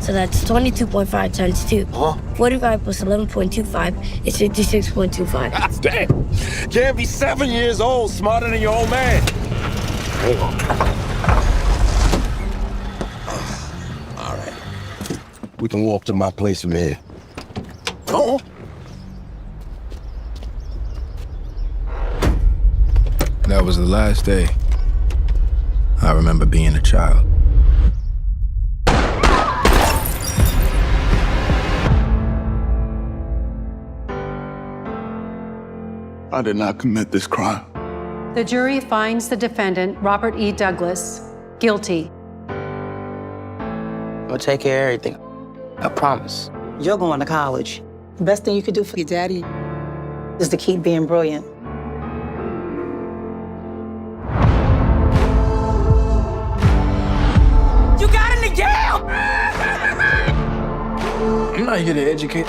So that's 22.5 times 2. Huh? 45 plus 11.25 is 56.25. God damn. Can't be 7 years old, smarter than your old man. Hang on. All right. We can walk to my place from here. Oh. That was the last day I remember being a child. I did not commit this crime. The jury finds the defendant, Robert E. Douglas, guilty. I'll take care of everything. I promise. You're going to college. The best thing you could do for your daddy is to keep being brilliant. You got into jail! I'm not here to educate.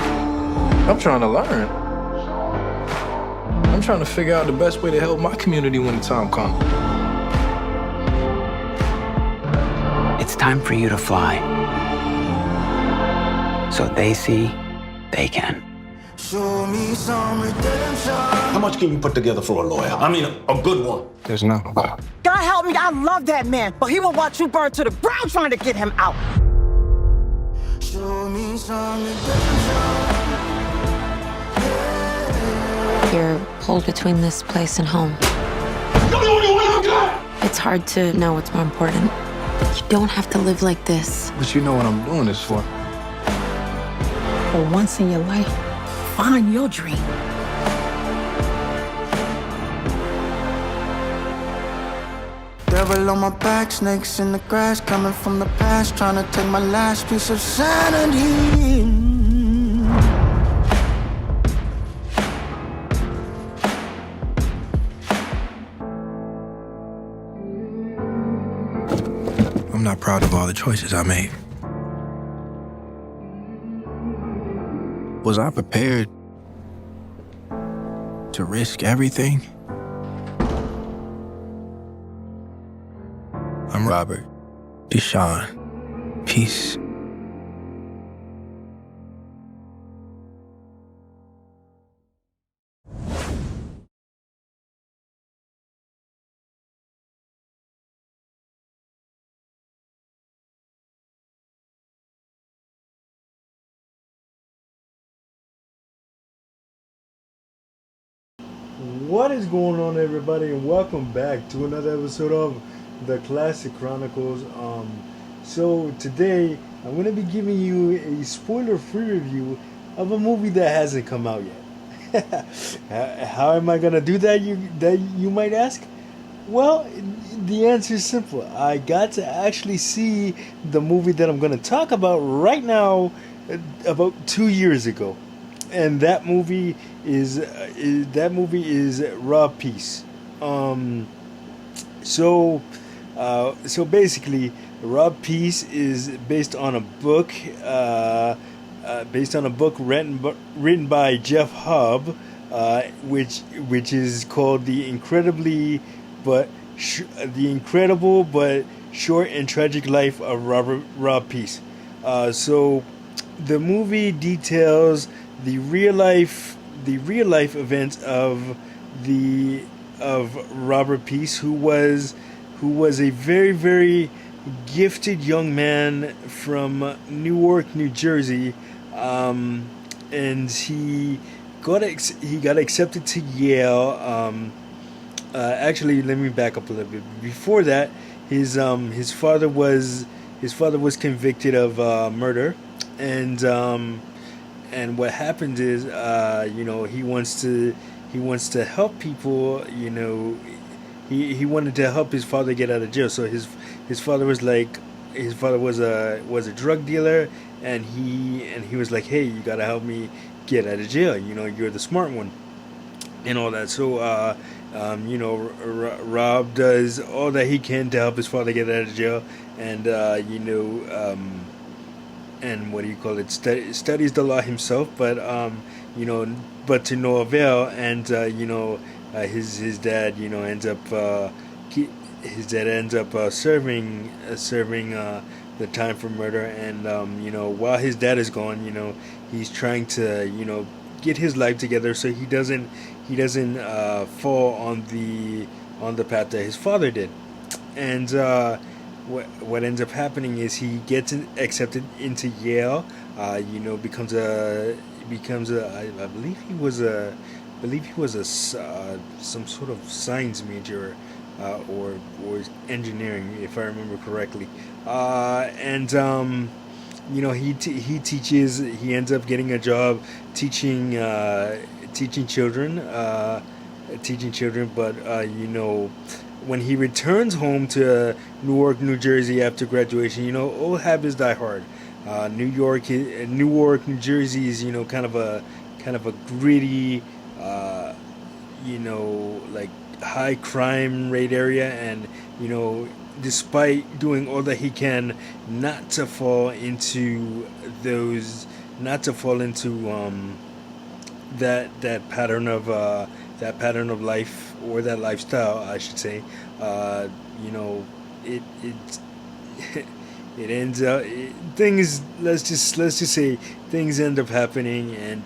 I'm trying to learn. I'm trying to figure out the best way to help my community when the time comes. It's time for you to fly. So they see, they can. Show me some redemption. How much can you put together for a lawyer? I mean, a good one. There's no God. God help me, I love that man, but he will watch you burn to the ground trying to get him out. Show me some redemption. You're pulled between this place and home. It's hard to know what's more important. You don't have to live like this. But you know what I'm doing this for. For once in your life, find your dream. Devil on my back, snakes in the grass, coming from the past, trying to take my last piece of sanity. I'm not proud of all the choices I made. Was I prepared to risk everything? I'm Robert Deshaun. Peace. What is going on, everybody, and welcome back to another episode of the Classic Chronicles. So today I'm going to be giving you a spoiler-free review of a movie that hasn't come out yet. How am I going to do that? You might ask. Well, the answer is simple. I got to actually see the movie that I'm going to talk about right now about 2 years ago. And that movie is Raw Peace. So basically, Raw Peace is based on a book written by Jeff Hubb, which is called The Incredible but Short and Tragic Life of Raw Peace. So the movie details the real life events of Robert Peace, who was a very, very gifted young man from Newark, New Jersey, and he got accepted to Yale. Actually, let me back up a little bit. Before that, his father was convicted of murder, and what happened is, he wants to help people. He wanted to help his father get out of jail. So his father was a drug dealer, and he was like, hey, you gotta help me get out of jail. You're the smart one, and all that. So Rob does all that he can to help his father get out of jail, and and what do you call it? Studies the law himself, but but to no avail. And his dad, ends up serving time for murder. And you know, while his dad is gone, you know, he's trying to, you know, get his life together so he doesn't fall on the path that his father did. And what ends up happening is he gets accepted into Yale. You know, becomes a I believe he was a some sort of science major, or engineering, if I remember correctly. And you know, he teaches. He ends up getting a job teaching children. But you know, when he returns home to Newark, New Jersey after graduation, you know, old habits die hard. Newark, New Jersey is, you know, kind of a gritty, you know, like high crime rate area, and you know, despite doing all that he can not to fall into that pattern of life, or that lifestyle, I should say. You know, it it ends up things. Let's just say things end up happening, and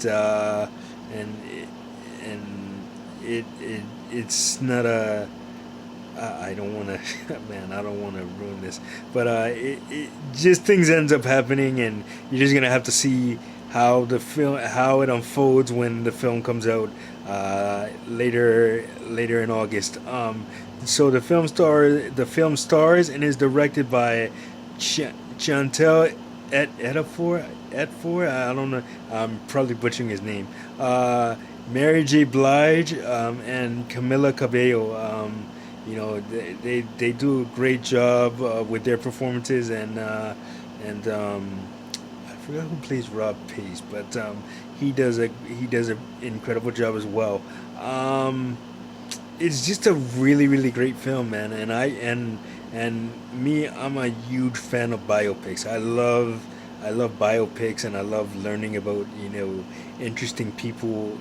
it's not a. I don't want to, man. I don't want to ruin this, but it just things ends up happening, and you're just gonna have to see how it unfolds when the film comes out later in August. So the film stars and is directed by Chantel Etifor. I don't know. I'm probably butchering his name. Mary J. Blige and Camila Cabello. You know, they do a great job with their performances, and I forgot who plays Rob Pace, but he does an incredible job as well. It's just a really, really great film, man. And I'm a huge fan of biopics. I love biopics, and I love learning about, you know, interesting people,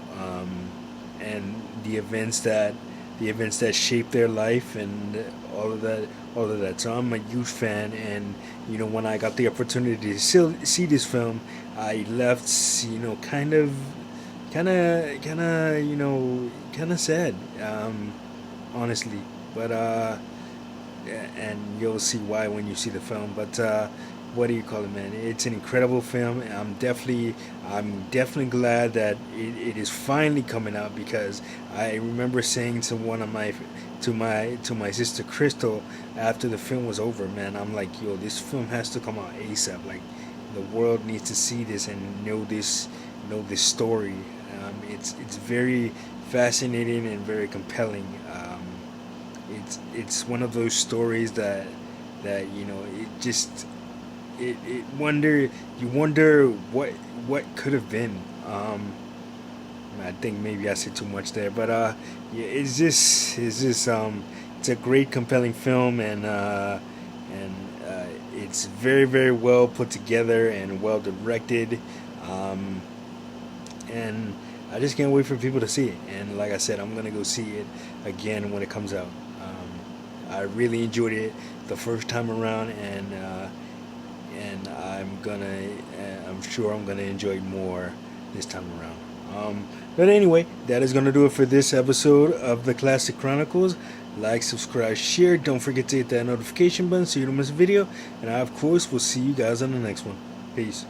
and the events that shape their life, and all of that. So I'm a huge fan, and you know, when I got the opportunity to see this film, I left, you know, kind of you know, kind of sad, honestly. But and you'll see why when you see the film. But what do you call it, man? It's an incredible film. I'm definitely glad that it is finally coming out, because I remember saying to my sister Crystal after the film was over, man, I'm like, yo, this film has to come out ASAP. Like, the world needs to see this and know this story. It's very fascinating and very compelling. It's one of those stories that you know, you wonder what could have been. I think maybe I said too much there, but yeah, it's a great, compelling film, and it's very, very well put together and well directed, and I just can't wait for people to see it. And like I said, I'm gonna go see it again when it comes out. I really enjoyed it the first time around, and I'm sure I'm gonna enjoy more this time around. But anyway, that is gonna do it for this episode of the Klassic Chronicles. Like, subscribe, share. Don't forget to hit that notification button so you don't miss a video. And I, of course, will see you guys on the next one. Peace.